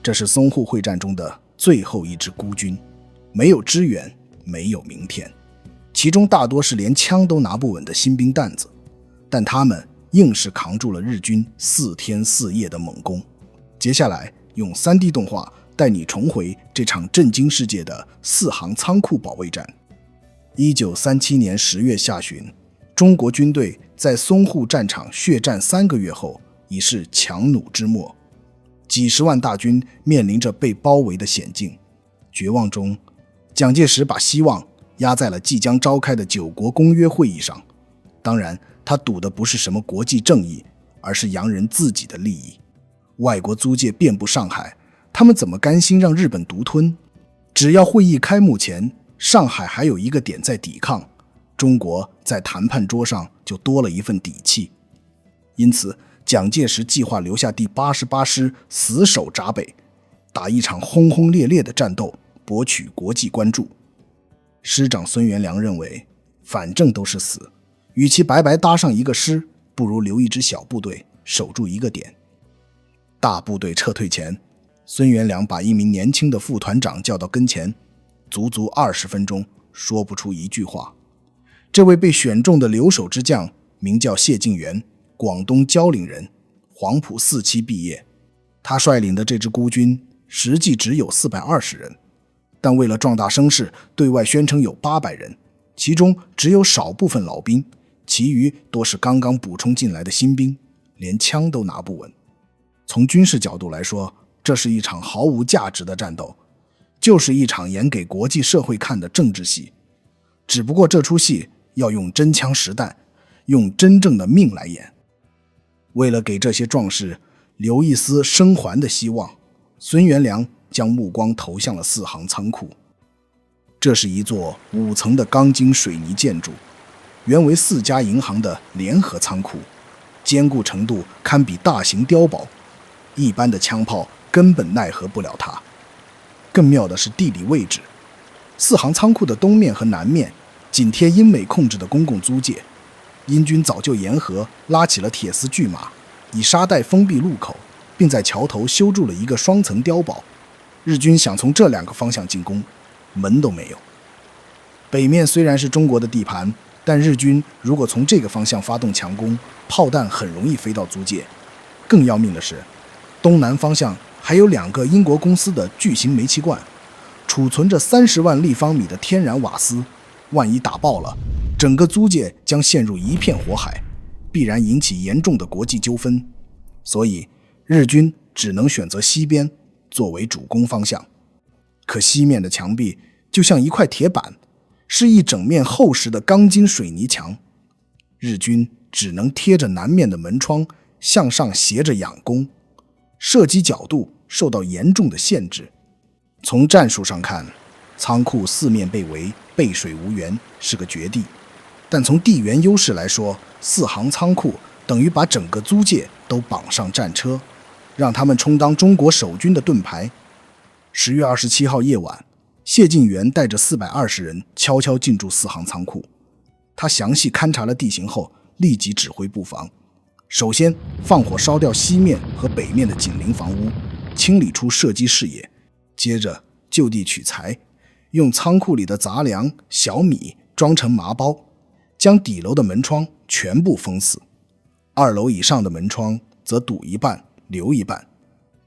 这是淞沪会战中的最后一支孤军，没有支援，没有明天。其中大多是连枪都拿不稳的新兵蛋子，但他们硬是扛住了日军4天4夜的猛攻。接下来用 3D 动画带你重回这场震惊世界的四行仓库保卫战。1937年10月下旬，中国军队在淞沪战场血战3个月后，已是强弩之末，几十万大军面临着被包围的险境。绝望中，蒋介石把希望压在了即将召开的9国公约会议上。当然，他赌的不是什么国际正义，而是洋人自己的利益。外国租界遍布上海，他们怎么甘心让日本独吞？只要会议开幕前，上海还有一个点在抵抗，中国在谈判桌上就多了一份底气。因此，蒋介石计划留下第88师死守闸北，打一场轰轰烈烈的战斗，博取国际关注。师长孙元良认为，反正都是死，与其白白搭上一个师，不如留一支小部队守住一个点。大部队撤退前，孙元良把一名年轻的副团长叫到跟前，足足20分钟说不出一句话。这位被选中的留守之将名叫谢晋元，广东蕉岭人，黄埔4期毕业。他率领的这支孤军实际只有420人，但为了壮大声势，对外宣称有800人，其中只有少部分老兵，其余多是刚刚补充进来的新兵，连枪都拿不稳。从军事角度来说，这是一场毫无价值的战斗，就是一场演给国际社会看的政治戏。只不过这出戏要用真枪实弹，用真正的命来演。为了给这些壮士留一丝生还的希望，孙元良将目光投向了四行仓库。这是一座5层的钢筋水泥建筑，原为4家银行的联合仓库，坚固程度堪比大型碉堡，一般的枪炮根本奈何不了它。更妙的是地理位置，四行仓库的东面和南面紧贴英美控制的公共租界，英军早就沿河拉起了铁丝巨马，以沙袋封闭路口，并在桥头修筑了一个双层碉堡。日军想从这2个方向进攻，门都没有。北面虽然是中国的地盘，但日军如果从这个方向发动强攻，炮弹很容易飞到租界。更要命的是，东南方向还有2个英国公司的巨型煤气罐，储存着30万立方米的天然瓦斯，万一打爆了，整个租界将陷入一片火海，必然引起严重的国际纠纷。所以日军只能选择西边作为主攻方向。可西面的墙壁就像一块铁板，是一整面厚实的钢筋水泥墙，日军只能贴着南面的门窗向上斜着仰攻，射击角度受到严重的限制。从战术上看，仓库4面被围，背水无援，是个绝地。但从地缘优势来说，4行仓库等于把整个租界都绑上战车，让他们充当中国守军的盾牌。10月27号夜晚，谢晋元带着420人悄悄进驻4行仓库。他详细勘察了地形后，立即指挥布防。首先放火烧掉西面和北面的紧邻房屋，清理出射击视野，接着就地取材，用仓库里的杂粮、小米装成麻包，将底楼的门窗全部封死。2楼以上的门窗则堵一半留一半，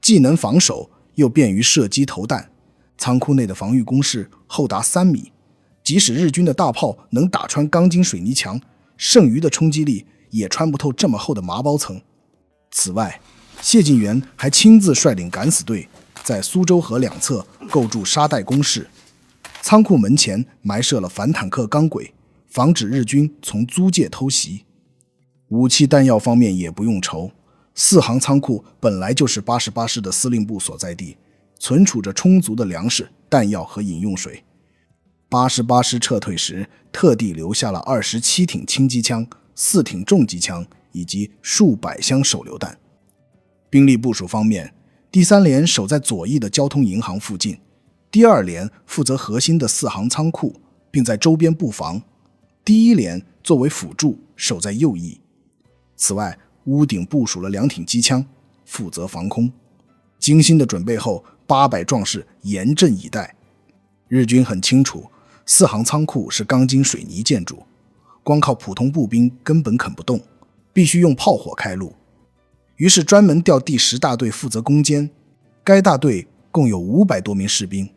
既能防守又便于射击投弹。仓库内的防御工事厚达3米，即使日军的大炮能打穿钢筋水泥墙，剩余的冲击力也穿不透这么厚的麻包层。此外，谢晋元还亲自率领敢死队在苏州河2侧构筑沙袋工事，仓库门前埋设了反坦克钢轨，防止日军从租界偷袭。武器弹药方面也不用愁，4行仓库本来就是88师的司令部所在地，存储着充足的粮食、弹药和饮用水。88师撤退时特地留下了27挺轻机枪、4挺重机枪以及数百箱手榴弹。兵力部署方面，第3连守在左翼的交通银行附近，第2连负责核心的4行仓库，并在周边布防，第1连作为辅助守在右翼。此外，屋顶部署了2挺机枪，负责防空。精心的准备后，800壮士严阵以待。日军很清楚4行仓库是钢筋水泥建筑，光靠普通步兵根本啃不动，必须用炮火开路。于是专门调第10大队负责攻坚，该大队共有500多名士兵，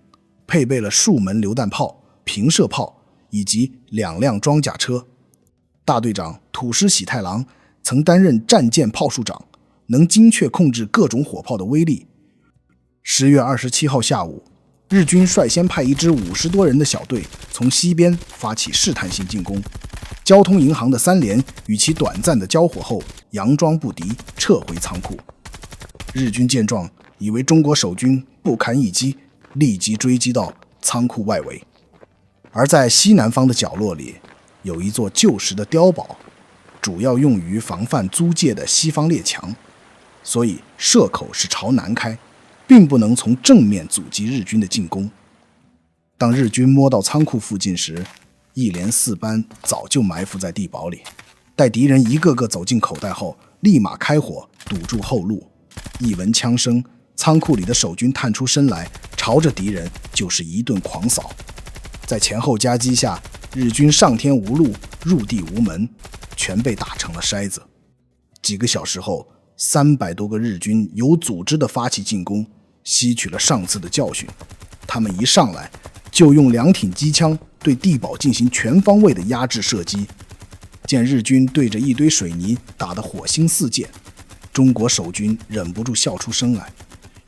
配备了数门榴弹炮、平射炮以及2辆装甲车。大队长土师喜太郎曾担任战舰炮术长，能精确控制各种火炮的威力。10月27号下午，日军率先派一支50多人的小队从西边发起试探性进攻。交通银行的3连与其短暂的交火后，佯装不敌，撤回仓库。日军见状，以为中国守军不堪一击，立即追击到仓库外围。而在西南方的角落里，有一座旧时的碉堡，主要用于防范租界的西方列强，所以射口是朝南开，并不能从正面阻击日军的进攻。当日军摸到仓库附近时，1连4班早就埋伏在地堡里，待敌人一个个走进口袋后，立马开火堵住后路。一闻枪声，仓库里的守军探出身来，朝着敌人就是一顿狂扫。在前后夹击下，日军上天无路，入地无门，全被打成了筛子。几个小时后，300多个日军有组织地发起进攻，吸取了上次的教训。他们一上来就用2挺机枪对地堡进行全方位的压制射击。见日军对着一堆水泥打得火星四溅，中国守军忍不住笑出声来。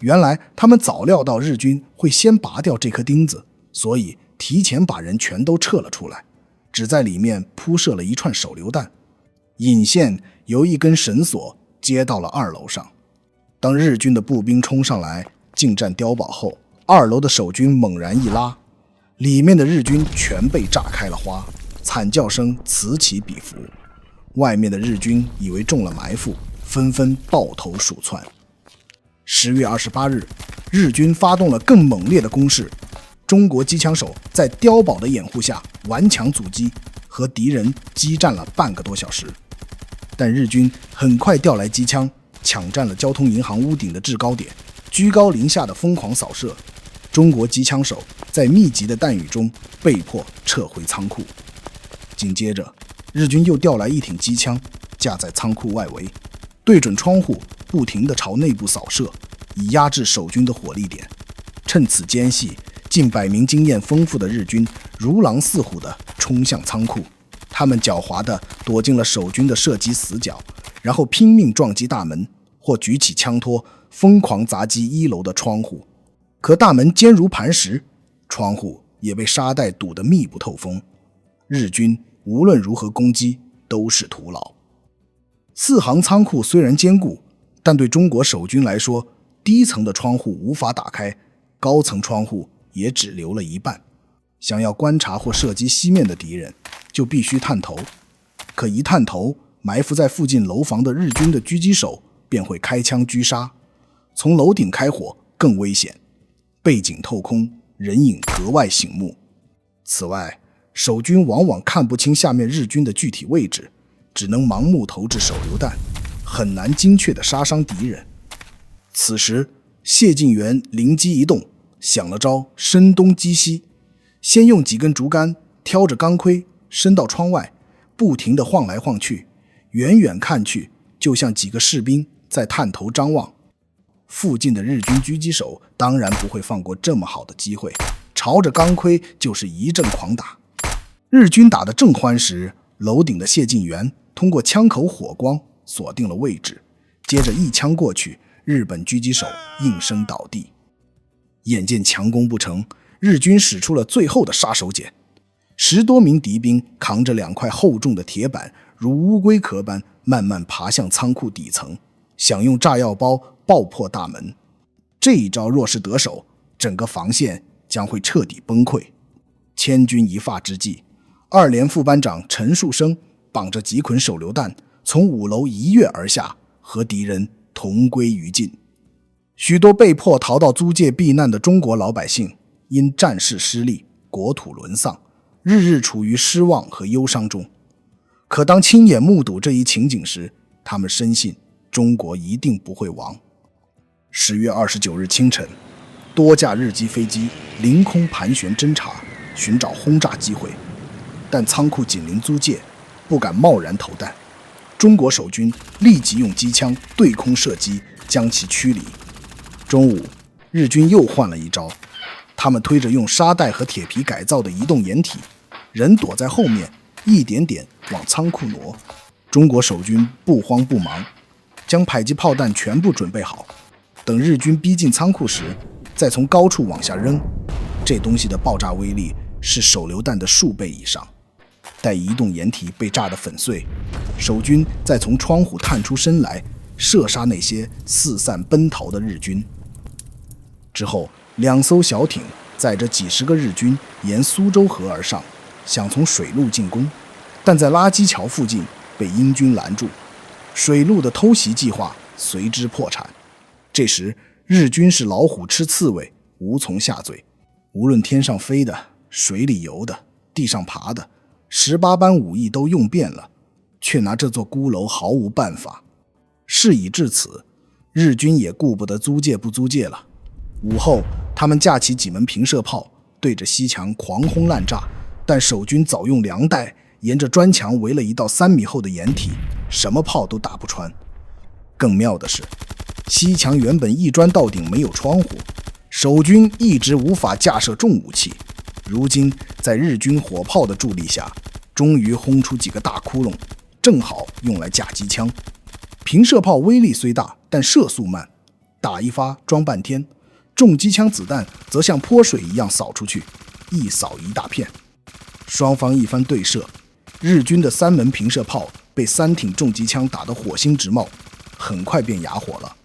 原来他们早料到日军会先拔掉这颗钉子，所以提前把人全都撤了出来，只在里面铺设了一串手榴弹，引线由一根绳索接到了2楼上。当日军的步兵冲上来进占碉堡后，2楼的守军猛然一拉，里面的日军全被炸开了花，惨叫声此起彼伏。外面的日军以为中了埋伏，纷纷抱头鼠窜。10月28日，日军发动了更猛烈的攻势，中国机枪手在碉堡的掩护下顽强阻击，和敌人激战了半个多小时。但日军很快调来机枪，抢占了交通银行屋顶的制高点，居高临下的疯狂扫射。中国机枪手在密集的弹雨中被迫撤回仓库。紧接着，日军又调来1挺机枪，架在仓库外围，对准窗户不停地朝内部扫射，以压制守军的火力点。趁此间隙，近100名经验丰富的日军如狼似虎地冲向仓库，他们狡猾地躲进了守军的射击死角，然后拼命撞击大门，或举起枪托疯狂砸击1楼的窗户。可大门坚如磐石，窗户也被沙袋堵得密不透风。日军无论如何攻击都是徒劳。4行仓库虽然坚固，但对中国守军来说，低层的窗户无法打开，高层窗户也只留了一半。想要观察或射击西面的敌人，就必须探头。可一探头，埋伏在附近楼房的日军的狙击手便会开枪狙杀。从楼顶开火更危险，背景透空，人影格外醒目。此外，守军往往看不清下面日军的具体位置，只能盲目投掷手榴弹，很难精确地杀伤敌人。此时，谢晋元灵机一动，想了招声东击西，先用几根竹竿挑着钢盔伸到窗外，不停地晃来晃去，远远看去就像几个士兵在探头张望。附近的日军狙击手当然不会放过这么好的机会，朝着钢盔就是一阵狂打。日军打得正欢时，楼顶的谢晋元通过枪口火光锁定了位置，接着一枪过去，日本狙击手应声倒地。眼见强攻不成，日军使出了最后的杀手锏，10多名敌兵扛着2块厚重的铁板，如乌龟壳般慢慢爬向仓库底层，想用炸药包爆破大门。这一招若是得手，整个防线将会彻底崩溃。千钧一发之际，2连副班长陈树生绑着几捆手榴弹从5楼一跃而下，和敌人同归于尽。许多被迫逃到租界避难的中国老百姓因战事失利，国土沦丧，日日处于失望和忧伤中。可当亲眼目睹这一情景时，他们深信中国一定不会亡。10月29日清晨，多架日机飞机凌空盘旋侦察，寻找轰炸机会，但仓库紧邻租界，不敢贸然投弹。中国守军立即用机枪对空射击，将其驱离。中午，日军又换了一招，他们推着用沙袋和铁皮改造的移动掩体，人躲在后面，一点点往仓库挪。中国守军不慌不忙，将迫击炮弹全部准备好，等日军逼近仓库时，再从高处往下扔。这东西的爆炸威力是手榴弹的数倍以上。待移动掩体被炸得粉碎，守军再从窗户探出身来，射杀那些四散奔逃的日军。之后，2艘小艇载着几十个日军沿苏州河而上，想从水路进攻，但在拉基桥附近被英军拦住，水路的偷袭计划随之破产。这时，日军是老虎吃刺猬，无从下嘴。无论天上飞的、水里游的、地上爬的，18般武艺都用遍了，却拿这座孤楼毫无办法。事已至此，日军也顾不得租界不租界了。午后，他们架起几门平射炮，对着西墙狂轰滥炸，但守军早用粮袋沿着砖墙围了一道3米厚的掩体，什么炮都打不穿。更妙的是，西墙原本一砖到顶，没有窗户，守军一直无法架设重武器，如今在日军火炮的助力下，终于轰出几个大窟窿，正好用来架机枪。平射炮威力虽大，但射速慢，打一发装半天，重机枪子弹则像泼水一样扫出去，一扫一大片。双方一番对射，日军的3门平射炮被3挺重机枪打得火星直冒，很快便哑火了。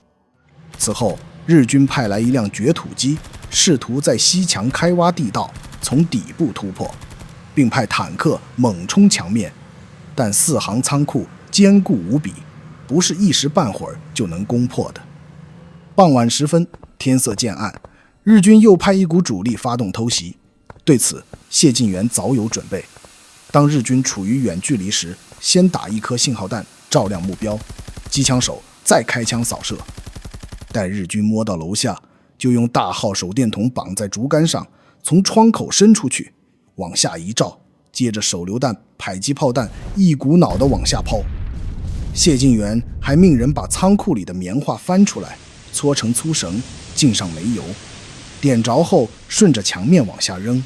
此后，日军派来一辆掘土机，试图在西墙开挖地道，从底部突破，并派坦克猛冲墙面，但4行仓库坚固无比，不是一时半会儿就能攻破的。傍晚时分，天色渐暗，日军又派一股主力发动偷袭。对此，谢晋元早有准备。当日军处于远距离时，先打一颗信号弹照亮目标，机枪手再开枪扫射。待日军摸到楼下，就用大号手电筒绑在竹竿上，从窗口伸出去，往下一照，接着手榴弹、迫击炮弹一股脑地往下抛。谢晋元还命人把仓库里的棉花翻出来，搓成粗绳，浸上煤油，点着后顺着墙面往下扔。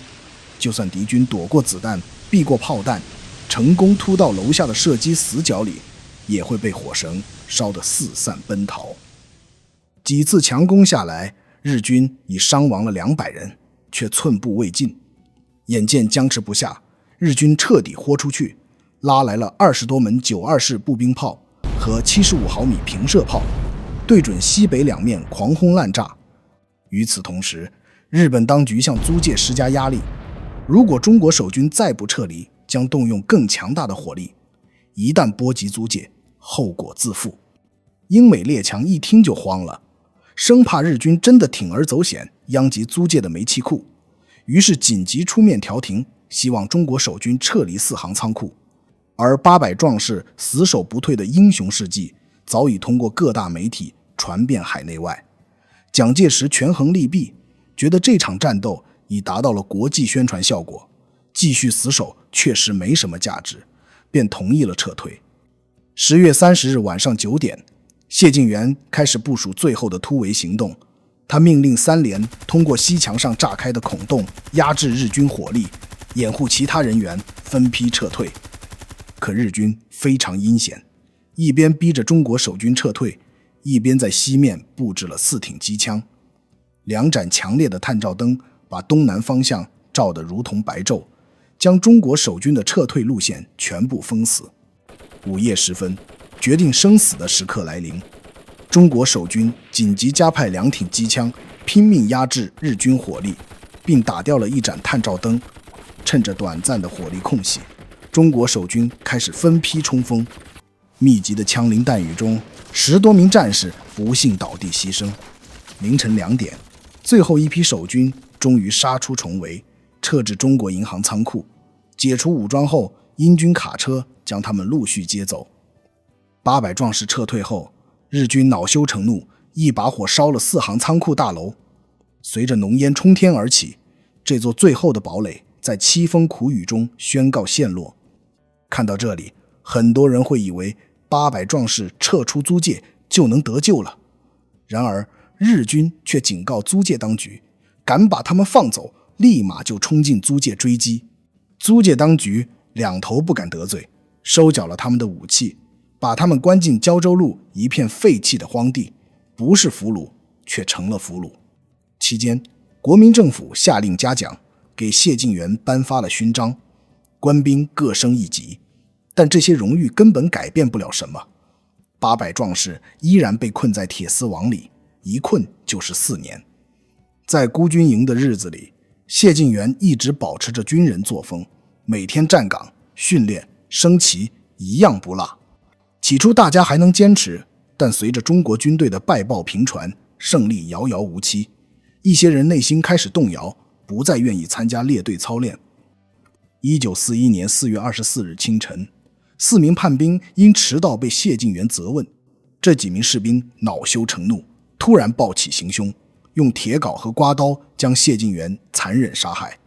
就算敌军躲过子弹，避过炮弹，成功突到楼下的射击死角里，也会被火绳烧得四散奔逃。几次强攻下来，日军已伤亡了200人，却寸步未进。眼见僵持不下，日军彻底豁出去，拉来了20多门92式步兵炮和75毫米平射炮，对准西北两面狂轰滥炸。与此同时，日本当局向租界施加压力，如果中国守军再不撤离，将动用更强大的火力，一旦波及租界，后果自负。英美列强一听就慌了，生怕日军真的铤而走险，殃及租界的煤气库，于是紧急出面调停，希望中国守军撤离4行仓库。而800壮士死守不退的英雄事迹，早已通过各大媒体传遍海内外。蒋介石权衡利弊，觉得这场战斗已达到了国际宣传效果，继续死守确实没什么价值，便同意了撤退。10月30日晚上9点，谢晋元开始部署最后的突围行动。他命令3连通过西墙上炸开的孔洞压制日军火力，掩护其他人员分批撤退。可日军非常阴险，一边逼着中国守军撤退，一边在西面布置了4挺机枪。2盏强烈的探照灯把东南方向照得如同白昼，将中国守军的撤退路线全部封死。午夜时分，决定生死的时刻来临，中国守军紧急加派2挺机枪，拼命压制日军火力，并打掉了1盏探照灯。趁着短暂的火力空隙，中国守军开始分批冲锋。密集的枪林弹雨中，10多名战士不幸倒地牺牲。凌晨2点，最后一批守军终于杀出重围，撤至中国银行仓库。解除武装后，英军卡车将他们陆续接走。800壮士撤退后，日军恼羞成怒，一把火烧了4行仓库大楼。随着浓烟冲天而起，这座最后的堡垒在凄风苦雨中宣告陷落。看到这里，很多人会以为800壮士撤出租界就能得救了。然而日军却警告租界当局，敢把他们放走，立马就冲进租界追击。租界当局两头不敢得罪，收缴了他们的武器，把他们关进胶州路一片废弃的荒地，不是俘虏，却成了俘虏。期间，国民政府下令嘉奖，给谢晋元颁发了勋章，官兵各升一级，但这些荣誉根本改变不了什么。800壮士依然被困在铁丝网里，一困就是4年。在孤军营的日子里，谢晋元一直保持着军人作风，每天站岗、训练、升旗，一样不落。起初大家还能坚持，但随着中国军队的败报频传，胜利遥遥无期，一些人内心开始动摇，不再愿意参加列队操练。1941年4月24日清晨，4名叛兵因迟到被谢晋元责问，这几名士兵恼羞成怒，突然抱起行凶，用铁镐和刮刀将谢晋元残忍杀害。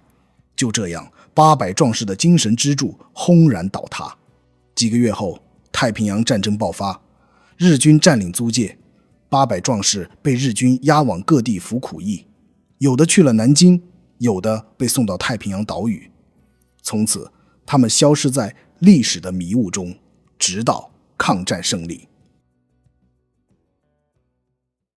就这样，800壮士的精神支柱轰然倒塌。几个月后，太平洋战争爆发，日军占领租界，800壮士被日军押往各地服苦役，有的去了南京，有的被送到太平洋岛屿。从此，他们消失在历史的迷雾中，直到抗战胜利。